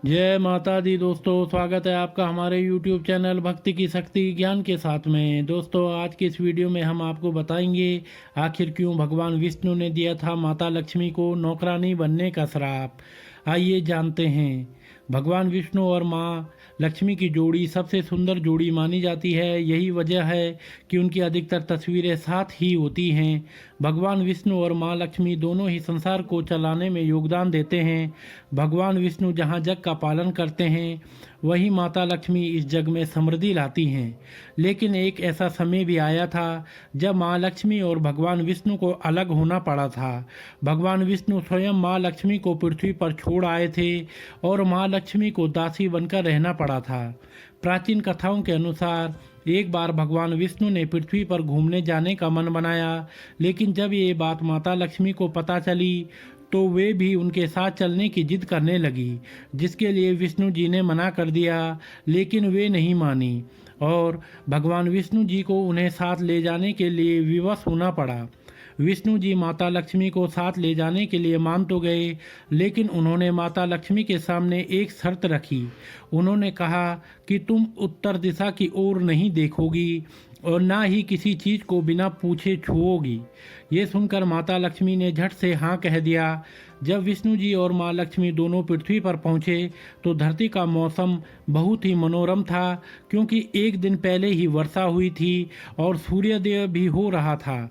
जय माता दी दोस्तों, स्वागत है आपका हमारे YouTube चैनल भक्ति की शक्ति ज्ञान के साथ में। दोस्तों, आज की इस वीडियो में हम आपको बताएंगे आखिर क्यों भगवान विष्णु ने दिया था माता लक्ष्मी को नौकरानी बनने का श्राप। आइए जानते हैं। भगवान विष्णु और माँ लक्ष्मी की जोड़ी सबसे सुंदर जोड़ी मानी जाती है। यही वजह है कि उनकी अधिकतर तस्वीरें साथ ही होती हैं। भगवान विष्णु और माँ लक्ष्मी दोनों ही संसार को चलाने में योगदान देते हैं। भगवान विष्णु जहाँ जग का पालन करते हैं, वहीं माता लक्ष्मी इस जग में समृद्धि लाती हैं। लेकिन एक ऐसा समय भी आया था जब माँ लक्ष्मी और भगवान विष्णु को अलग होना पड़ा था। भगवान विष्णु स्वयं माँ लक्ष्मी को पृथ्वी पर छोड़ आए थे और माँ लक्ष्मी को दासी बनकर रहना पड़ा था। प्राचीन कथाओं के अनुसार एक बार भगवान विष्णु ने पृथ्वी पर घूमने जाने का मन बनाया, लेकिन जब ये बात माता लक्ष्मी को पता चली तो वे भी उनके साथ चलने की जिद करने लगी, जिसके लिए विष्णु जी ने मना कर दिया। लेकिन वे नहीं मानी और भगवान विष्णु जी को उन्हें साथ ले जाने के लिए विवश होना पड़ा। विष्णु जी माता लक्ष्मी को साथ ले जाने के लिए मान तो गए, लेकिन उन्होंने माता लक्ष्मी के सामने एक शर्त रखी। उन्होंने कहा कि तुम उत्तर दिशा की ओर नहीं देखोगी और ना ही किसी चीज को बिना पूछे छुओगी। ये सुनकर माता लक्ष्मी ने झट से हाँ कह दिया। जब विष्णु जी और माँ लक्ष्मी दोनों पृथ्वी पर पहुँचे तो धरती का मौसम बहुत ही मनोरम था, क्योंकि एक दिन पहले ही वर्षा हुई थी और सूर्योदय भी हो रहा था।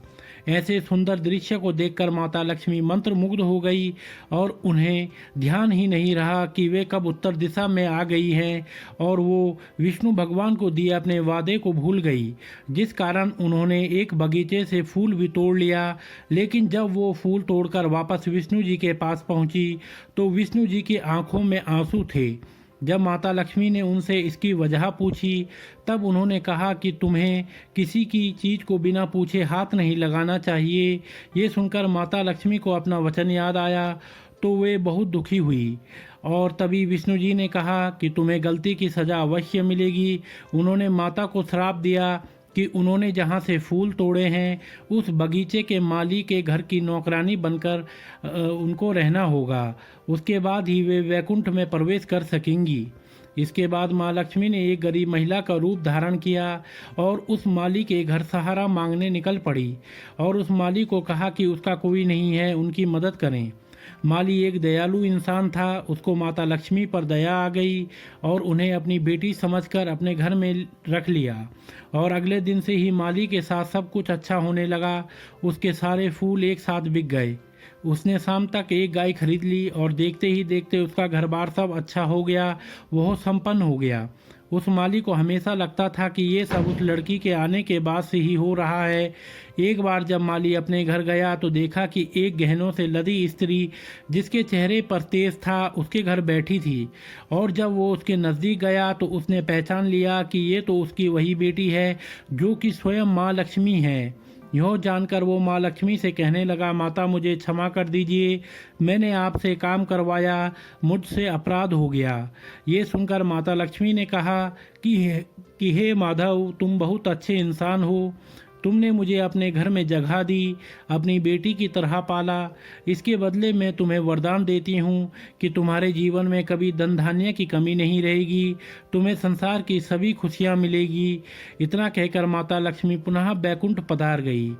ऐसे सुंदर दृश्य को देखकर माता लक्ष्मी मंत्रमुग्ध हो गई और उन्हें ध्यान ही नहीं रहा कि वे कब उत्तर दिशा में आ गई हैं, और वो विष्णु भगवान को दिए अपने वादे को भूल गई, जिस कारण उन्होंने एक बगीचे से फूल भी तोड़ लिया। लेकिन जब वो फूल तोड़कर वापस विष्णु जी के पास पहुंची तो विष्णु जी की आंखों में आंसू थे। जब माता लक्ष्मी ने उनसे इसकी वजह पूछी तब उन्होंने कहा कि तुम्हें किसी की चीज़ को बिना पूछे हाथ नहीं लगाना चाहिए। ये सुनकर माता लक्ष्मी को अपना वचन याद आया तो वे बहुत दुखी हुई और तभी विष्णु जी ने कहा कि तुम्हें गलती की सज़ा अवश्य मिलेगी। उन्होंने माता को श्राप दिया कि उन्होंने जहाँ से फूल तोड़े हैं उस बगीचे के माली के घर की नौकरानी बनकर उनको रहना होगा। उसके बाद ही वे वैकुंठ में प्रवेश कर सकेंगी। इसके बाद माँ लक्ष्मी ने एक गरीब महिला का रूप धारण किया और उस माली के घर सहारा मांगने निकल पड़ी और उस माली को कहा कि उसका कोई नहीं है, उनकी मदद करें। माली एक दयालु इंसान था। उसको माता लक्ष्मी पर दया आ गई और उन्हें अपनी बेटी समझकर अपने घर में रख लिया और अगले दिन से ही माली के साथ सब कुछ अच्छा होने लगा। उसके सारे फूल एक साथ बिक गए। उसने शाम तक एक गाय खरीद ली और देखते ही देखते उसका घर बार सब अच्छा हो गया, वह संपन्न हो गया। उस माली को हमेशा लगता था कि ये सब उस लड़की के आने के बाद से ही हो रहा है। एक बार जब माली अपने घर गया तो देखा कि एक गहनों से लदी स्त्री जिसके चेहरे पर तेज था उसके घर बैठी थी, और जब वो उसके नज़दीक गया तो उसने पहचान लिया कि ये तो उसकी वही बेटी है जो कि स्वयं माँ लक्ष्मी है। यह जानकर वो माँ लक्ष्मी से कहने लगा, माता मुझे क्षमा कर दीजिए, मैंने आपसे काम करवाया, मुझसे अपराध हो गया। ये सुनकर माता लक्ष्मी ने कहा कि हे माधव, तुम बहुत अच्छे इंसान हो। तुमने मुझे अपने घर में जगह दी, अपनी बेटी की तरह पाला। इसके बदले मैं तुम्हें वरदान देती हूँ कि तुम्हारे जीवन में कभी धन धान्य की कमी नहीं रहेगी, तुम्हें संसार की सभी खुशियाँ मिलेगी। इतना कहकर माता लक्ष्मी पुनः बैकुंठ पधार गई।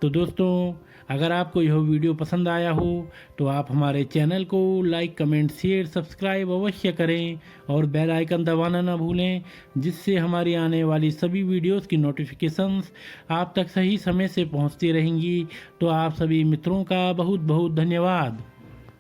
तो दोस्तों, अगर आपको यह वीडियो पसंद आया हो तो आप हमारे चैनल को लाइक, कमेंट, शेयर, सब्सक्राइब अवश्य करें और बेल आइकन दबाना ना भूलें, जिससे हमारी आने वाली सभी वीडियोस की नोटिफिकेशंस आप तक सही समय से पहुंचती रहेंगी। तो आप सभी मित्रों का बहुत बहुत धन्यवाद।